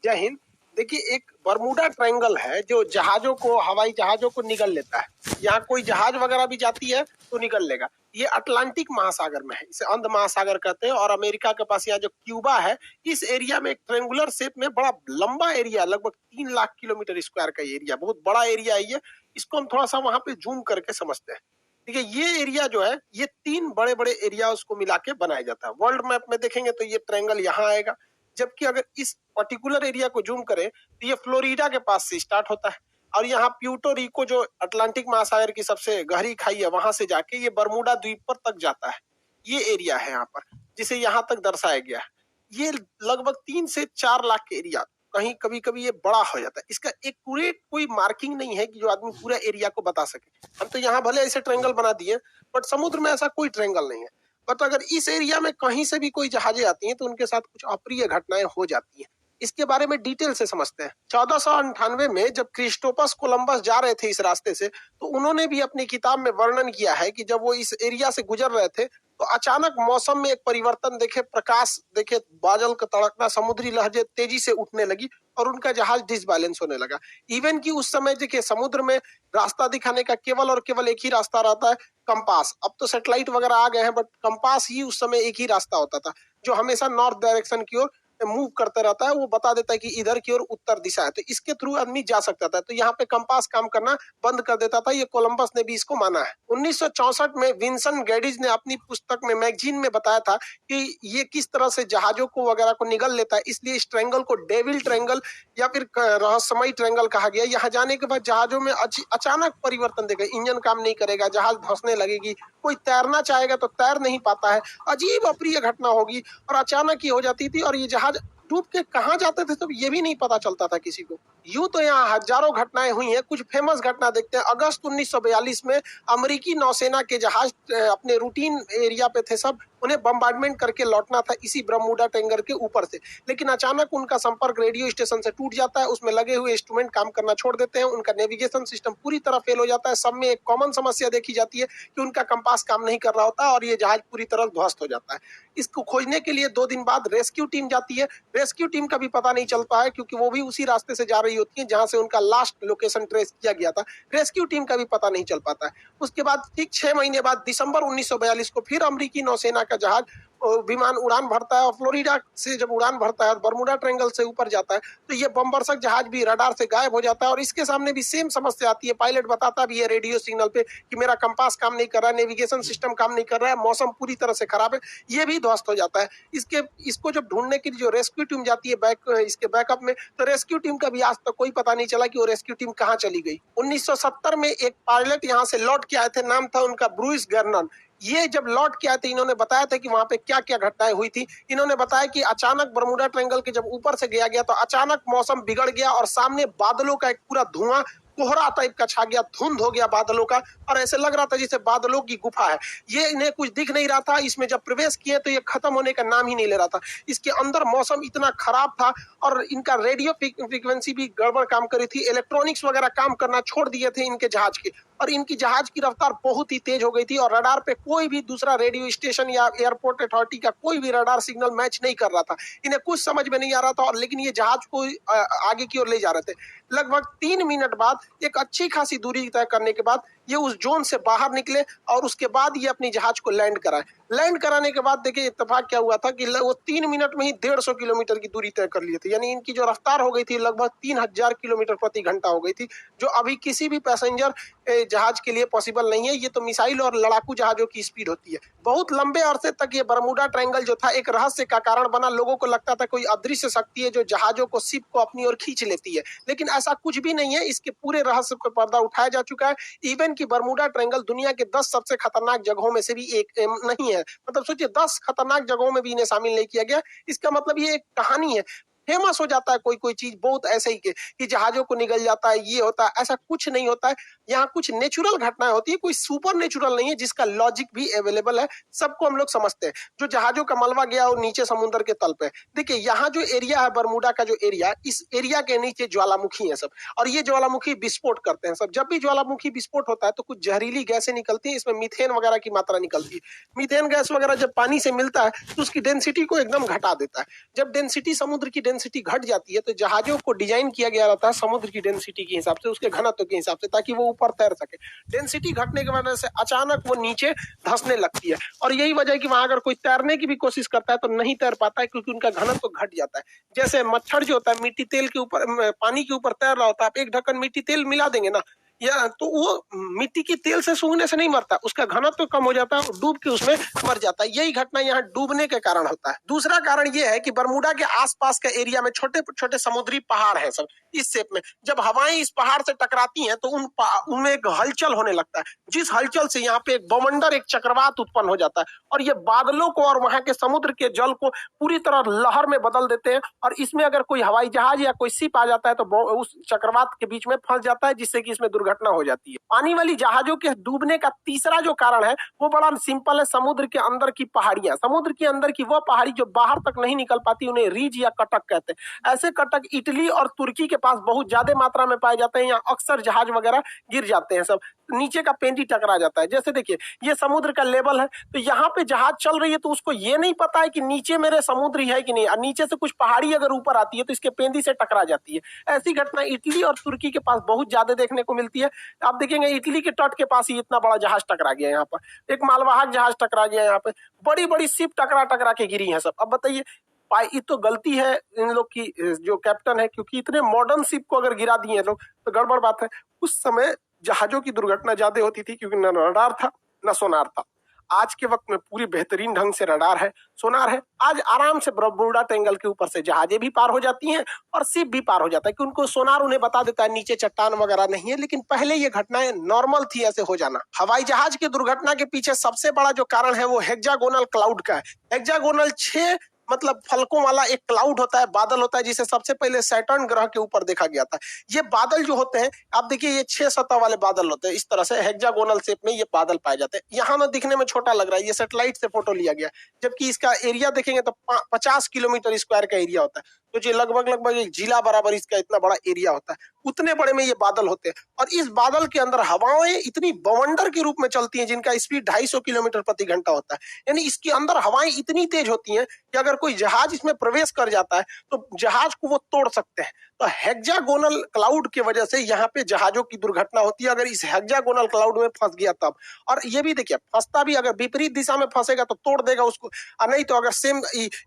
जय हिंद। देखिए, एक बरमूडा ट्रायंगल है जो जहाजों को, हवाई जहाजों को निगल लेता है। यहाँ कोई जहाज वगैरह भी जाती है तो निगल लेगा। ये अटलांटिक महासागर में है, इसे अंध महासागर कहते हैं। और अमेरिका के पास यहाँ जो क्यूबा है, इस एरिया में एक ट्रायंगुलर शेप में बड़ा लंबा एरिया, लगभग 3 लाख किलोमीटर स्क्वायर का एरिया, बहुत बड़ा एरिया है ये। इसको हम थोड़ा सा वहां पे जूम करके समझते हैं। ठीक है, ये एरिया जो है, ये 3 बड़े बड़े एरिया उसको मिला के बनाया जाता है। वर्ल्ड मैप में देखेंगे तो ये ट्रायंगल यहाँ आएगा, जबकि अगर इस पर्टिकुलर एरिया को जूम करें तो ये फ्लोरिडा के पास से स्टार्ट होता है और यहाँ प्यूर्टो रिको, जो अटलांटिक महासागर की सबसे गहरी खाई है, वहां से जाके ये बरमूडा द्वीप पर तक जाता है। ये एरिया है यहाँ पर, जिसे यहाँ तक दर्शाया गया है। ये लगभग 3 से 4 लाख के एरिया, कहीं कभी कभी ये बड़ा हो जाता है। इसका एक्यूरेट कोई मार्किंग नहीं है कि जो आदमी पूरा एरिया को बता सके। हम तो यहाँ भले ऐसे ट्रायंगल बना दिए, बट समुद्र में ऐसा कोई ट्रायंगल नहीं है। बट अगर इस एरिया में कहीं से भी कोई जहाजें आती हैं तो उनके साथ कुछ अप्रिय घटनाएं हो जाती हैं। इसके बारे में डिटेल से समझते हैं। 1498 में जब क्रिस्टोफर कोलंबस जा रहे थे इस रास्ते से, तो उन्होंने भी अपनी किताब में वर्णन किया है कि जब वो इस एरिया से गुजर रहे थे तो अचानक मौसम में एक परिवर्तन देखे, प्रकाश देखे, बादल का तड़कना, समुद्री लहरें तेजी से उठने लगी और उनका जहाज डिसबैलेंस होने लगा। इवन कि उस समय देखिए, समुद्र में रास्ता दिखाने का केवल और केवल एक ही रास्ता रहता है, कंपास। अब तो सैटेलाइट वगैरह आ गए हैं, बट कंपास ही उस समय एक ही रास्ता होता था, जो हमेशा नॉर्थ डायरेक्शन की ओर मूव करते रहता है। वो बता देता है कि इधर की ओर उत्तर दिशा है, तो इसके थ्रू आदमी जा सकता था। तो यहाँ पे कंपास काम करना बंद कर देता था। ये कोलंबस ने भी इसको माना है। 1964 में विंसेंट गैडिज ने अपनी पुस्तक में, मैगजीन में बताया था कि ये किस तरह से जहाजों को वगैरह को निगल लेता है। इसलिए इस ट्रायंगल को डेविल ट्रायंगल या फिर रहस्यमयी ट्रायंगल कहा गया। यहाँ जाने के बाद जहाजों में अचानक परिवर्तन देगा, इंजन काम नहीं करेगा, जहाज धंसने लगेगी, कोई तैरना चाहेगा तो तैर नहीं पाता है, अजीब अप्रिय घटना होगी। और अचानक ही हो जाती थी और ये जहाज डूब के कहाँ जाते थे तब ये भी नहीं पता चलता था किसी को। यूं तो यहाँ हजारों घटनाएं हुई हैं। कुछ फेमस घटना देखते हैं। अगस्त 1942 में अमेरिकी नौसेना के जहाज अपने रूटीन एरिया पे थे सब, उन्हें बम्बार्डमेंट करके लौटना था इसी बरमूडा ट्रायंगल के ऊपर से। लेकिन अचानक उनका संपर्क रेडियो स्टेशन से टूट जाता है, उसमें लगे हुए इंस्ट्रूमेंट काम करना छोड़ देते हैं, उनका नेविगेशन सिस्टम पूरी तरह फेल हो जाता है। सब में एक कॉमन समस्या देखी जाती है कि उनका कंपास काम नहीं कर रहा होता और ये जहाज पूरी तरह ध्वस्त हो जाता है। इसको खोजने के लिए 2 दिन बाद रेस्क्यू टीम जाती है। रेस्क्यू टीम का भी पता नहीं चलता है, क्योंकि वो भी उसी रास्ते से जा रही होती है जहां से उनका लास्ट लोकेशन ट्रेस किया गया था। रेस्क्यू टीम का भी पता नहीं चल पाता है। उसके बाद ठीक 6 महीने बाद दिसंबर 1942 को फिर अमेरिकी नौसेना का जहाज विमान उड़ान भरता है और फ्लोरिडा से जब उड़ान भरता है और बरमूडा ट्रायंगल से ऊपर जाता है तो ये बमबरसक जहाज भी रडार से गायब हो जाता है। और इसके सामने भी सेम समस्या आती है। पायलट बताता भी है रेडियो सिग्नल पे कि मेरा कंपास काम नहीं कर रहा है, नेविगेशन सिस्टम काम नहीं कर रहा है, मौसम पूरी तरह से खराब है। ये भी ध्वस्त हो जाता है। इसको जब ढूंढने के लिए जो रेस्क्यू टीम जाती है इसके बैकअप में, तो रेस्क्यू टीम का भी आज तक कोई पता नहीं चला कि वो रेस्क्यू टीम कहाँ चली गई। 1970 में एक पायलट यहाँ से लौट के आए थे, नाम था उनका ब्रूइस गर्नन। ये जब लौट के आए थे, इन्होंने बताया था कि वहां पे क्या क्या घटनाएं हुई थी। इन्होंने बताया कि अचानक बरमूडा ट्रायंगल के जब ऊपर से गया तो अचानक मौसम बिगड़ गया और सामने बादलों का एक पूरा धुआं, कोहरा टाइप का छा गया, धुंध हो गया बादलों का, और ऐसे लग रहा था जैसे बादलों की गुफा है। ये इन्हें कुछ दिख नहीं रहा था। इसमें जब प्रवेश किए तो ये खत्म होने का नाम ही नहीं ले रहा था। इसके अंदर मौसम इतना खराब था और इनका रेडियो फ्रीक्वेंसी भी गड़बड़ काम कर रही थी, इलेक्ट्रॉनिक्स वगैरह काम करना छोड़ दिए थे इनके जहाज के, और इनकी जहाज की रफ्तार बहुत ही तेज हो गई थी और रडार पे कोई भी दूसरा रेडियो स्टेशन या एयरपोर्ट अथॉरिटी का कोई भी रडार सिग्नल मैच नहीं कर रहा था। इन्हें कुछ समझ में नहीं आ रहा था, और लेकिन ये जहाज को आगे की ओर ले जा रहे थे। लगभग 3 मिनट बाद, एक अच्छी खासी दूरी तय करने के बाद, ये उस जोन से बाहर निकले और उसके बाद ये अपनी जहाज को लैंड कराए। लैंड कराने के बाद देखिए इत्तेफाक क्या हुआ था कि वो 3 मिनट में ही 150 किलोमीटर की दूरी तय कर लिए थे। यानी इनकी जो रफ्तार हो गई थी लगभग 3000 किलोमीटर प्रति घंटा हो गई थी, जो अभी किसी भी पैसेंजर जहाज के लिए पॉसिबल नहीं है। ये तो मिसाइल और लड़ाकू जहाजों की स्पीड होती है। बहुत लंबे अरसे तक ये बरमूडा ट्रायंगल जो था एक रहस्य का कारण बना। लोगों को लगता था कोई अदृश्य शक्ति है जो जहाजों को, शिप को अपनी ओर खींच लेती है, लेकिन ऐसा कुछ भी नहीं है। इसके पूरे रहस्य पर पर्दा उठाया जा चुका है। इवन की बरमूडा ट्रायंगल दुनिया के 10 सबसे खतरनाक जगहों में से भी एक नहीं है। मतलब सोचिए, 10 खतरनाक जगहों में भी इन्हें शामिल नहीं किया गया। इसका मतलब ये एक कहानी है। फेमस हो जाता है कोई कोई चीज बहुत ऐसे ही कि जहाजों को निगल जाता है, ये होता है, ऐसा कुछ नहीं होता है। यहाँ कुछ नेचुरल घटनाएं होती है, कोई सुपर नेचुरल नहीं है जिसका लॉजिक भी अवेलेबल है। सबको हम लोग समझते हैं। जो जहाजों का मलबा गया और नीचे समुद्र के तल पे, देखिए यहाँ जो एरिया है बरमूडा का, जो एरिया, इस एरिया के नीचे ज्वालामुखी है सब, और ये ज्वालामुखी विस्फोट करते हैं सब। जब भी ज्वालामुखी विस्फोट होता है तो कुछ जहरीली गैसें निकलती है, इसमें मीथेन वगैरह की मात्रा निकलती है। मीथेन गैस वगैरह जब पानी से मिलता है तो उसकी डेंसिटी को एकदम घटा देता है। जब डेंसिटी, समुद्र की डेंसिटी घट जाती है तो जहाजों को डिजाइन किया गया रहता है समुद्र की डेंसिटी के हिसाब से, उसके घनत्व के हिसाब से, ताकि वो ऊपर तैर सके। डेंसिटी घटने की वजह से अचानक वो नीचे धंसने लगती है, और यही वजह है कि वहां अगर कोई तैरने की भी कोशिश करता है तो नहीं तैर पाता है, क्योंकि उनका घनत्व घट जाता है। जैसे मच्छर जो होता है मिट्टी तेल के ऊपर, पानी के ऊपर तैर रहा होता है, आप एक ढक्कन मिट्टी तेल मिला देंगे ना, या तो वो मिट्टी की तेल से सूंघने से नहीं मरता, उसका घनत्व कम हो जाता है और डूब के उसमें मर जाता है। यही घटना यहाँ डूबने के कारण होता है। दूसरा कारण ये है कि बरमूडा के आसपास के एरिया में छोटे छोटे समुद्री पहाड़ हैं सब इस शेप में। जब हवाएं इस पहाड़ से टकराती हैं तो उनमें एक हलचल होने लगता है, जिस हलचल से यहाँ पे एक बवंडर, एक चक्रवात उत्पन्न हो जाता है, और ये बादलों को और वहां के समुद्र के जल को पूरी तरह लहर में बदल देते हैं। और इसमें अगर कोई हवाई जहाज या कोई शिप आ जाता है तो उस चक्रवात के बीच में फंस जाता है, जिससे कि इसमें घटना हो जाती है। पानी वाली जहाजों के डूबने का तीसरा जो कारण है वो बड़ा सिंपल है, समुद्र के अंदर की पहाड़ियां। समुद्र के अंदर की वो पहाड़ी जो बाहर तक नहीं निकल पाती, उन्हें रीज या कटक कहते हैं। ऐसे कटक इटली और तुर्की के पास बहुत ज्यादा मात्रा में पाए जाते हैं। यहाँ अक्सर जहाज वगैरह गिर जाते हैं, सब नीचे का पेंटी टकरा जाता है। जैसे देखिए ये समुद्र का लेवल है, तो यहाँ पे जहाज चल रही है तो उसको ये नहीं पता है कि नीचे मेरे समुद्र है कि नहीं, और नीचे से कुछ पहाड़ी अगर ऊपर आती है तो इसके पेंदी से टकरा जाती है। ऐसी घटना इटली और तुर्की के पास बहुत ज्यादा देखने को मिलती है। आप देखेंगे इटली के तट के पास ही इतना बड़ा जहाज टकरा गया, यहाँ पर एक मालवाहक जहाज टकरा गया, यहाँ पे बड़ी बड़ी शिप टकरा टकरा के गिरी है सब। अब बताइए ये तो गलती है इन लोग की, जो कैप्टन है, क्योंकि इतने मॉडर्न शिप को अगर गिरा दिए लोग तो गड़बड़ बात है। उस समय जहाजों की दुर्घटना ज्यादा होती थी क्योंकि न रडार था न सोनार था। आज के वक्त में पूरी बेहतरीन ढंग से रडार है, सोनार है। आज आराम से बरमूडा ट्रायंगल के ऊपर से जहाजें भी पार हो जाती हैं और शिप भी पार हो जाता है, कि उनको सोनार उन्हें बता देता है नीचे चट्टान वगैरह नहीं है। लेकिन पहले ये घटनाएं नॉर्मल थी ऐसे हो जाना। हवाई जहाज की दुर्घटना के पीछे सबसे बड़ा जो कारण है वो हेक्सागोनल क्लाउड का है। हेक्सागोनल 6 मतलब फलकों वाला एक क्लाउड होता है, बादल होता है, जिसे सबसे पहले सैटर्न ग्रह के ऊपर देखा गया था। ये बादल जो होते हैं, आप देखिए ये 6 सतह वाले बादल होते हैं, इस तरह से हेक्सागोनल शेप में ये बादल पाए जाते हैं। यहाँ ना दिखने में छोटा लग रहा है, ये सैटेलाइट से फोटो लिया गया, जबकि इसका एरिया देखेंगे तो 50 किलोमीटर स्क्वायर का एरिया होता है। तो ये लगभग एक जिला बराबर इसका इतना बड़ा एरिया होता है, उतने बड़े में ये बादल होते हैं। और इस बादल के अंदर हवाएं इतनी बवंडर के रूप में चलती हैं जिनका स्पीड 250 किलोमीटर प्रति घंटा होता है। यानी इसके अंदर हवाएं इतनी तेज होती हैं कि अगर कोई जहाज इसमें प्रवेश कर जाता है तो जहाज को वो तोड़ सकते हैं। तो हेक्सागोनल क्लाउड की वजह से यहाँ पे जहाजों की दुर्घटना होती है, अगर इस हेक्सागोनल क्लाउड में फंस गया तब। और ये भी देखिए फंसता भी, अगर विपरीत दिशा में फंसेगा तो तोड़ देगा उसको, और नहीं तो अगर सेम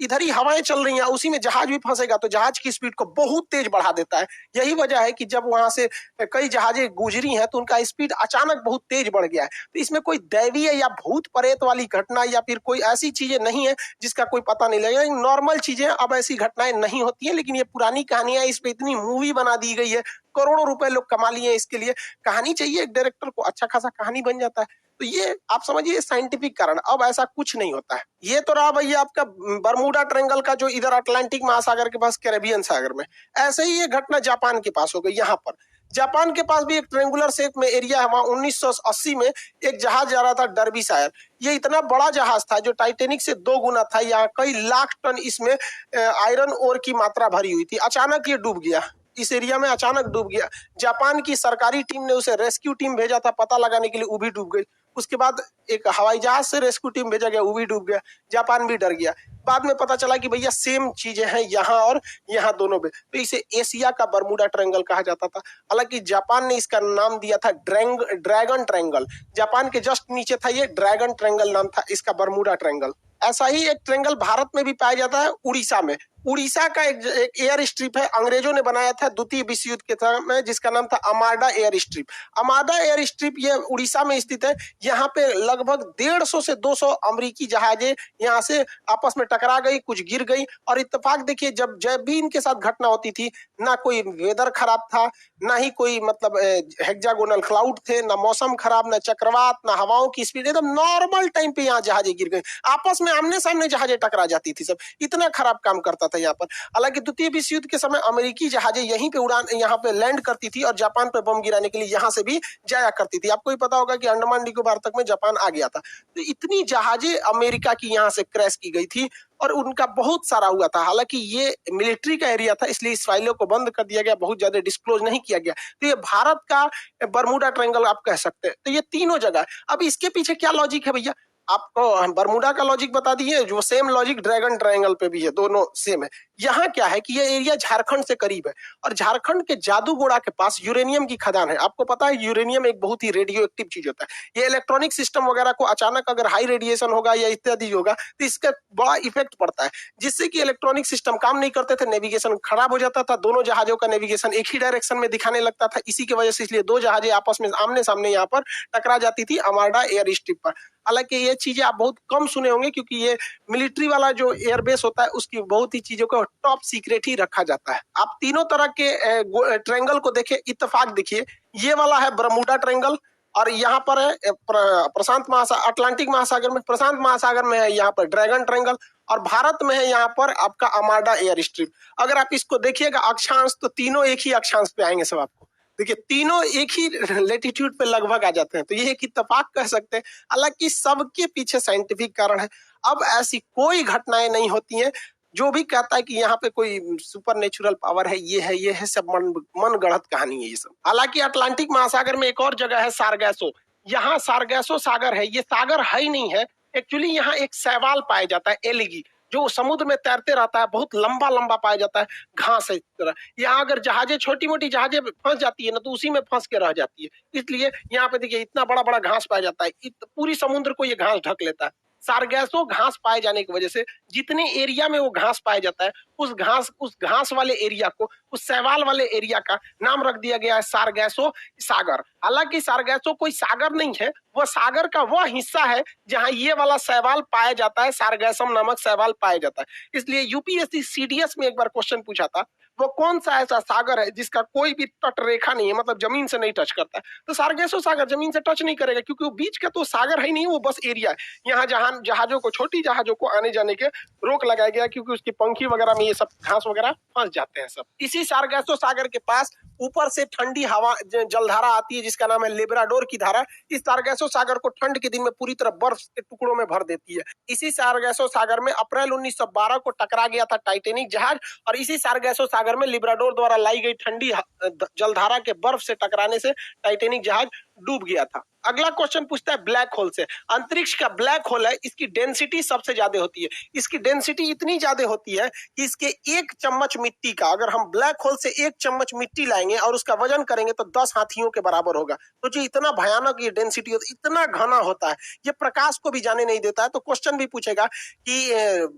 इधर ही हवाएं चल रही हैं उसी में जहाज भी फंसेगा तो जहाज की स्पीड को बहुत तेज बढ़ा देता है। यही वजह है कि जब वहां से कई जहाजें गुजरी हैं तो उनका स्पीड अचानक बहुत तेज बढ़ गया है। तो इसमें कोई दैवीय या भूत प्रेत वाली घटना या फिर कोई ऐसी चीजें नहीं है जिसका कोई पता नहीं लगेगा। नॉर्मल चीजें, अब ऐसी घटनाएं नहीं होती है, लेकिन ये पुरानी कहानियां, इस पे इतनी मूवी बना दी गई है, करोड़ों रुपए लोग कमा लिए इसके लिए। कहानी चाहिए एक डायरेक्टर को, अच्छा खासा कहानी बन जाता है। तो ये आप समझिए साइंटिफिक कारण। अब ऐसा कुछ नहीं होता है। ये तो रहा भैया आपका बरमूडा ट्रायंगल का, जो इधर अटलांटिक महासागर के पास कैरेबियन सागर में। ऐसे ही ये घटना जापान के पास हो गई। यहाँ पर जापान के पास भी एक ट्रायंगुलर शेप में एरिया है, वहां 1980 में एक जहाज जा रहा था डर्बीशायर। ये इतना बड़ा जहाज था जो टाइटेनिक से 2 गुना था। यहाँ कई लाख टन इसमें आयरन ओर की मात्रा भरी हुई थी। अचानक ये डूब गया, इस एरिया में अचानक डूब गया। जापान की सरकारी टीम ने उसे रेस्क्यू टीम भेजा था पता लगाने के लिए, वो भी डूब गई। उसके बाद एक हवाई जहाज से रेस्क्यू टीम भेजा गया, वो भी डूब गया। जापान भी डर गया। बाद में पता चला कि भैया सेम चीजें हैं यहाँ और यहाँ दोनों में, तो इसे एशिया का बरमूडा ट्रायंगल कहा जाता था। हालांकि जापान ने इसका नाम दिया था ड्रैगन ट्रायंगल। जापान के जस्ट नीचे था ये, ड्रैगन ट्रायंगल नाम था इसका, बरमूडा ट्रायंगल। ऐसा ही एक ट्रायंगल भारत में भी पाया जाता है, उड़ीसा में। उड़ीसा का एक एयर स्ट्रिप है, अंग्रेजों ने बनाया था द्वितीय विश्व युद्ध के समय, जिसका नाम था अमाडा एयर स्ट्रिप। अमाडा एयर स्ट्रिप ये उड़ीसा में स्थित है। यहाँ पे लगभग 150 से 200 अमेरिकी जहाजें यहाँ से आपस में टकरा गई, कुछ गिर गई। और इत्तेफाक देखिए, जब भी इनके साथ घटना होती थी, ना कोई वेदर खराब था, ना ही कोई मतलब हेक्सागोनल क्लाउड थे, ना मौसम खराब, ना चक्रवात, ना हवाओं की स्पीड, एकदम नॉर्मल टाइम पे यहाँ जहाजें गिर गई। आपस में आमने सामने जहाजें टकरा जाती थी सब, इतना खराब काम करता था यहाँ पर। हालांकि द्वितीय विश्व युद्ध के समय अमेरिकी जहाजें यहीं पे यहाँ पे लैंड करती थी और जापान पे बम गिराने के लिए यहाँ से भी जाया करती थी। आपको ही पता होगा कि अंडमान निकोबार तक में जापान आ गया था। तो इतनी जहाजें अमेरिका की यहाँ से क्रैश की गई थी और उनका बहुत सारा हुआ था। हालांकि ये मिलिट्री का एरिया था, इसलिए इस फाइलों को बंद कर दिया गया, बहुत ज्यादा डिस्क्लोज नहीं किया गया। तो ये भारत का बरमूडा ट्रायंगल आप कह सकते हैं। तो ये तीनों जगह, अब इसके पीछे क्या लॉजिक है भैया, आपको बरमूडा का लॉजिक बता दिए, जो सेम लॉजिक ड्रैगन ट्रायंगल पे भी है, दोनों सेम है। यहाँ क्या है कि ये एरिया झारखंड से करीब है और झारखंड के जादूगोड़ा के पास यूरेनियम की खदान है। आपको पता है यूरेनियम एक बहुत ही रेडियो एक्टिव चीज होता है। ये इलेक्ट्रॉनिक सिस्टम वगैरह को अचानक अगर हाई रेडिएशन होगा या इत्यादि होगा तो इसका बड़ा इफेक्ट पड़ता है, जिससे कि इलेक्ट्रॉनिक सिस्टम काम नहीं करते थे, नेविगेशन खराब हो जाता था, दोनों जहाजों का नेविगेशन एक ही डायरेक्शन में दिखाने लगता था। इसी की वजह से इसलिए दो जहाजें आपस में आमने सामने यहाँ पर टकरा जाती थी अमार्डा एयर स्ट्रिप पर। हालांकि ये चीजें आप बहुत कम सुने होंगे क्योंकि ये मिलिट्री वाला जो एयरबेस होता है उसकी बहुत ही चीजों को टॉप सीक्रेट ही रखा जाता है। आप तीनों तरह के ट्रायंगल को देखें, इत्तेफाक देखिए, ये वाला है बरमूडा ट्रायंगल और यहाँ पर है प्रशांत महासागर, अटलांटिक महासागर में, प्रशांत महासागर में है यहाँ पर ड्रैगन ट्रायंगल और भारत में है यहाँ पर आपका अमार्डा एयर स्ट्रिप। अगर आप इसको देखिएगा अक्षांश तो तीनों एक ही अक्षांश पे आएंगे सब आपको। देखिए तीनों एक ही लेटीट्यूड पे लगभग आ जाते हैं, तो ये एक इत्तेफाक कह सकते हैं। हालांकि सबके पीछे साइंटिफिक कारण है। अब ऐसी कोई घटनाएं नहीं होती हैं। जो भी कहता है कि यहाँ पे कोई सुपर नेचुरल पावर है, ये है सब मन गढ़ंत कहानी है ये सब। हालांकि अटलांटिक महासागर में एक और जगह है सारगैसो। यहाँ सारगैसो सागर है, ये सागर है ही नहीं है एक्चुअली। यहाँ एक शैवाल पाया जाता है, एलिगी, जो समुद्र में तैरते रहता है, बहुत लंबा लंबा पाया जाता है, घास है इस तरह। यहाँ अगर जहाजें, छोटी मोटी जहाजें फंस जाती है ना तो उसी में फंस के रह जाती है। इसलिए यहाँ पे देखिए इतना बड़ा बड़ा घास पाया जाता है, पूरी समुद्र को ये घास ढक लेता है। सारगैसो घास पाए जाने की वजह से जितने एरिया में वो घास पाया जाता है उस घास वाले एरिया को, उस शैवाल वाले एरिया का नाम रख दिया गया है सारगैसो सागर। हालांकि सारगैसो कोई सागर नहीं है, वह सागर का वह हिस्सा है जहां ये वाला शैवाल पाया जाता है, सारगैसम नामक शैवाल पाया जाता है। इसलिए यूपीएससी सीडीएस में एक बार क्वेश्चन पूछा था, वो कौन सा ऐसा सागर है जिसका कोई भी तट रेखा नहीं है, मतलब जमीन से नहीं टच करता है। तो सारगैसो सागर जमीन से टच नहीं करेगा क्योंकि वो बीच का तो सागर है ही नहीं, वो बस एरिया है। यहाँ जहां जहाजों को, छोटी जहाजों को आने जाने के रोक लगाया गया क्योंकि उसकी पंखी वगैरह में ये सब घास वगैरह फंस जाते हैं सब। इसी सारगैसो सागर के पास ऊपर से ठंडी हवा जलधारा आती है जिसका नाम है लेब्राडोर की धारा। इस सारगैसो सागर को ठंड के दिन में पूरी तरह बर्फ के टुकड़ों में भर देती है। इसी सारगैसो सागर में अप्रैल 1912 को टकरा गया था टाइटेनिक जहाज और इसी सारगैसो सागर में लिब्राडोर द्वारा लाई गई ठंडी जलधारा के बर्फ से टकराने से टाइटेनिक जहाज डूब गया था। अगला क्वेश्चन पूछता है ब्लैक होल से। अंतरिक्ष का ब्लैक होल है, इसकी डेंसिटी सबसे ज्यादा होती है। इसकी डेंसिटी इतनी ज्यादा होती है कि इसके एक चम्मच मिट्टी का, अगर हम ब्लैक होल से एक चम्मच मिट्टी लाएंगे और उसका वजन करेंगे तो 10 हाथियों के बराबर होगा। तो जो इतना भयानक ये डेंसिटी होता है, इतना घना होता है, ये प्रकाश को भी जाने नहीं देता है। तो क्वेश्चन भी पूछेगा कि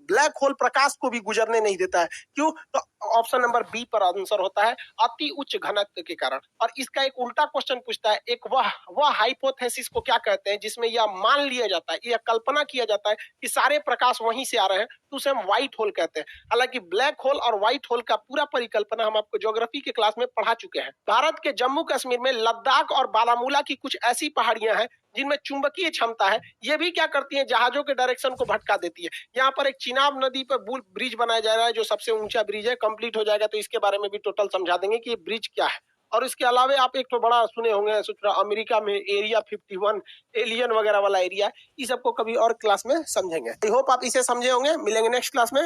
ब्लैक होल प्रकाश को भी गुजरने नहीं देता है, क्यों? तो ऑप्शन नंबर बी पर आंसर होता है, अति उच्च घनत्व के कारण। और इसका एक उल्टा क्वेश्चन पूछता है, एक वह हाइपोथेसिस को क्या कहते हैं जिसमें यह मान लिया जाता है, यह कल्पना किया जाता है कि सारे प्रकाश वहीं से आ रहे हैं, तो उसे हम व्हाइट होल कहते हैं। हालांकि ब्लैक होल और व्हाइट होल का पूरा परिकल्पना हम आपको ज्योग्राफी के क्लास में पढ़ा चुके हैं। भारत के जम्मू कश्मीर में लद्दाख और बारामूला की कुछ ऐसी पहाड़ियां हैं जिनमें चुंबकीय क्षमता है। ये भी क्या करती है, जहाजों के डायरेक्शन को भटका देती है। यहाँ पर एक चिनाब नदी पर ब्रिज बनाया जा रहा है जो सबसे ऊंचा ब्रिज है, कंप्लीट हो जाएगा तो इसके बारे में भी टोटल समझा देंगे कि ये ब्रिज क्या है। और इसके अलावा आप एक तो बड़ा सुने होंगे अमेरिका में एरिया 51 एलियन वगैरह वाला एरिया, इस सबको कभी और क्लास में समझेंगे। आई होप आप इसे समझे होंगे। मिलेंगे नेक्स्ट क्लास में।